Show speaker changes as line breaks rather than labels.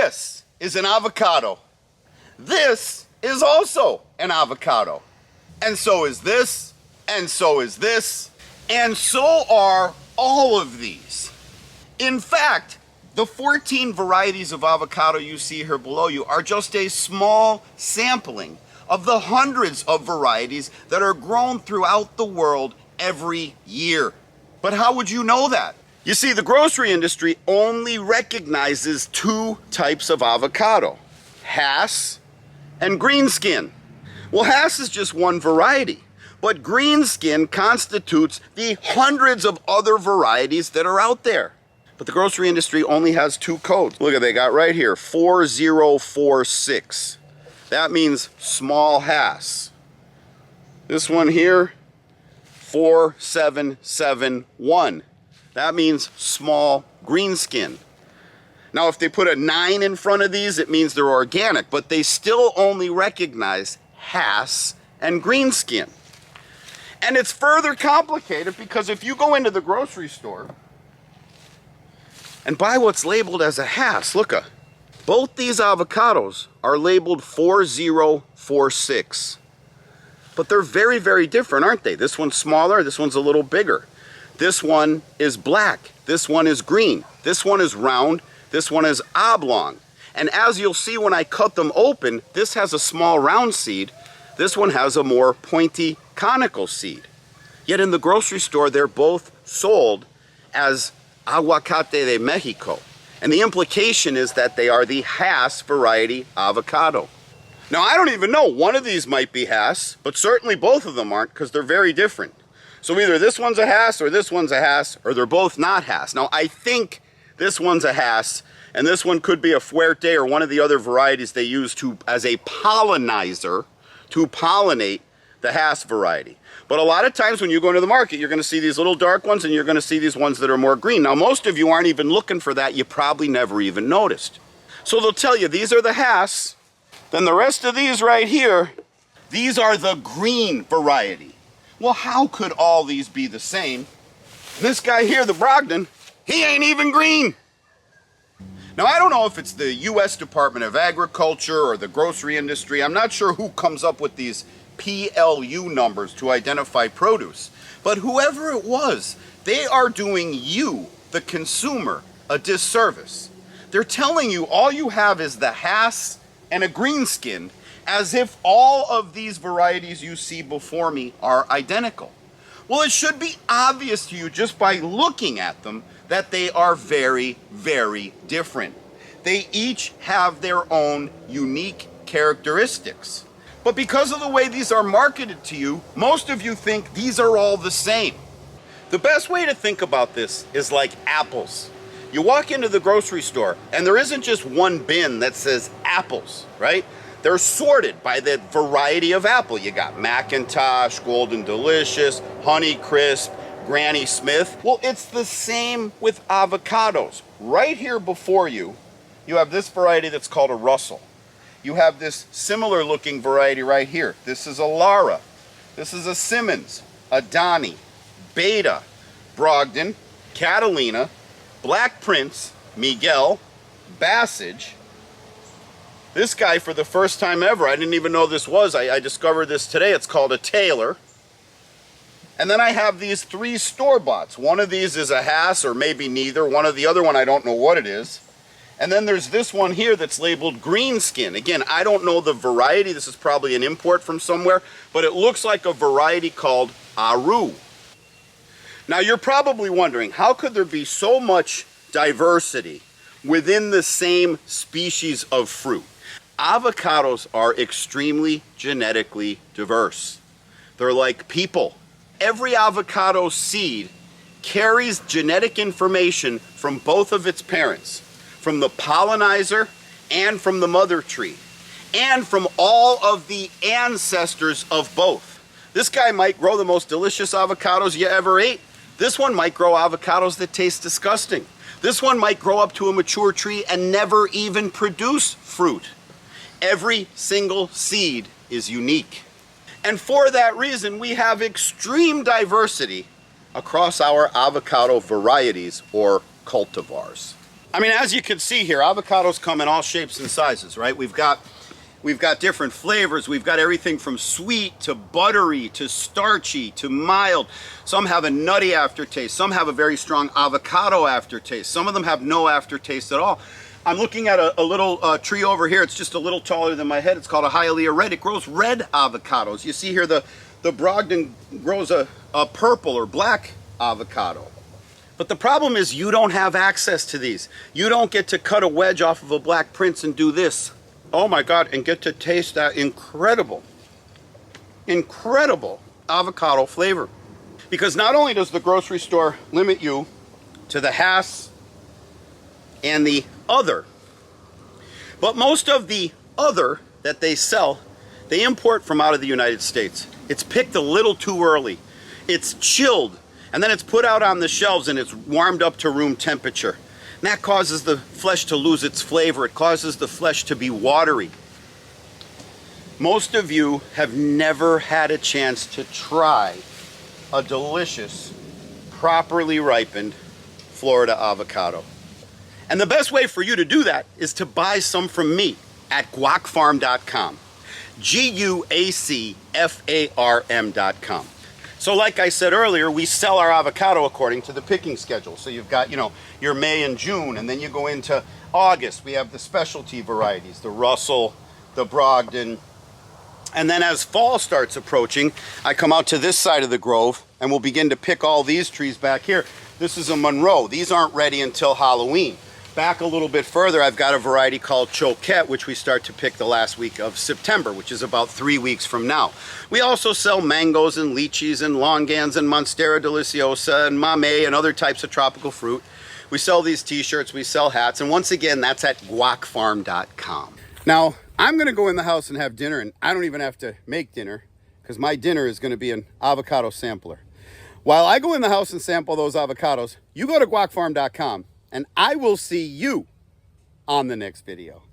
this is an avocado. This is also an avocado. And so is this, and so is this, and so are all of these. In fact, the 14 varieties of avocado you see here below you are just a small sampling of the hundreds of varieties that are grown throughout the world every year. But how would you know that? You see, the grocery industry only recognizes two types of avocado, Hass and greenskin. Well, Hass is just one variety, but greenskin constitutes the hundreds of other varieties that are out there. But the grocery industry only has two codes. Look at, they got right here, 4046. That means small Hass. This one here, 4771. That means small greenskin. Now, if they put a 9 in front of these, it means they're organic, but they still only recognize Hass and greenskin. And it's further complicated because if you go into the grocery store and buy what's labeled as a Hass, look, both these avocados are labeled 4046. But they're very, very different, aren't they? This one's smaller, this one's a little bigger. This one is black, this one is green, this one is round, this one is oblong. And as you'll see when I cut them open, this has a small round seed, this one has a more pointy conical seed. Yet in the grocery store, they're both sold as Aguacate de Mexico. And the implication is that they are the Hass variety avocado. Now, I don't even know, one of these might be Hass, but certainly both of them aren't because they're very different. So either this one's a Hass or this one's a Hass, or they're both not Hass. Now, I think this one's a Hass, and this one could be a Fuerte or one of the other varieties they use as a pollinizer to pollinate the Hass variety. But a lot of times when you go into the market, you're going to see these little dark ones and you're going to see these ones that are more green. Now, most of you aren't even looking for that. You probably never even noticed. So they'll tell you these are the Hass. Then the rest of these right here, these are the green variety. Well, how could all these be the same? This guy here, the Brogdon, he ain't even green. Now, I don't know if it's the U.S. Department of Agriculture or the grocery industry. I'm not sure who comes up with these PLU numbers to identify produce. But whoever it was, they are doing you, the consumer, a disservice. They're telling you all you have is the Hass and a greenskin, as if all of these varieties you see before me are identical. Well, it should be obvious to you just by looking at them that they are very, very different. They each have their own unique characteristics. But because of the way these are marketed to you, most of you think these are all the same. The best way to think about this is like apples. You walk into the grocery store and there isn't just one bin that says apples, right? They're sorted by the variety of apple. You got Macintosh, Golden Delicious, Honey Crisp, Granny Smith. Well, it's the same with avocados. Right here before you, you have this variety that's called a Russell. You have this similar looking variety right here. This is a Lara. This is a Simmons, a Donnie, Beta, Brogdon, Catalina, Black Prince, Miguel, Bassage. This guy, for the first time ever, I didn't even know this was, I discovered this today, it's called a Taylor. And then I have these three store-boughts. One of these is a Hass, or maybe neither. One of the other one, I don't know what it is. And then there's this one here that's labeled greenskin. Again, I don't know the variety. This is probably an import from somewhere, but it looks like a variety called Aru. Now, you're probably wondering, how could there be so much diversity within the same species of fruit? Avocados are extremely genetically diverse. They're like people. Every avocado seed carries genetic information from both of its parents, from the pollinizer and from the mother tree, and from all of the ancestors of both. This guy might grow the most delicious avocados you ever ate. This one might grow avocados that taste disgusting. This one might grow up to a mature tree and never even produce fruit. Every single seed is unique. And for that reason, we have extreme diversity across our avocado varieties or cultivars. I mean, as you can see here, avocados come in all shapes and sizes, right? We've got different flavors. We've got everything from sweet to buttery to starchy to mild. Some have a nutty aftertaste. Some have a very strong avocado aftertaste. Some of them have no aftertaste at all. I'm looking at a little tree over here. It's just a little taller than my head. It's called a Hyalea red. It grows red avocados. You see here the Brogdon grows a purple or black avocado. But the problem is you don't have access to these. You don't get to cut a wedge off of a Black Prince and do this. Oh my God, and get to taste that incredible avocado flavor. Because not only does the grocery store limit you to the Hass and the other, but most of the other that they sell, they import from out of the United States. It's picked a little too early. It's chilled, and then it's put out on the shelves and it's warmed up to room temperature. And that causes the flesh to lose its flavor. It causes the flesh to be watery. Most of you have never had a chance to try a delicious, properly ripened Florida avocado. And the best way for you to do that is to buy some from me at guacfarm.com. GUACFARM.com. So like I said earlier, we sell our avocado according to the picking schedule. So you've got, your May and June, and then you go into August. We have the specialty varieties, the Russell, the Brogdon. And then as fall starts approaching, I come out to this side of the grove and we'll begin to pick all these trees back here. This is a Monroe. These aren't ready until Halloween. Back a little bit further, I've got a variety called Choquette, which we start to pick the last week of September, which is about 3 weeks from now. We also sell mangoes and lychees and longans and Monstera deliciosa and mamey and other types of tropical fruit. We sell these t-shirts, we sell hats, and once again, that's at guacfarm.com. Now, I'm gonna go in the house and have dinner, and I don't even have to make dinner because my dinner is gonna be an avocado sampler. While I go in the house and sample those avocados, you go to guacfarm.com. And I will see you on the next video.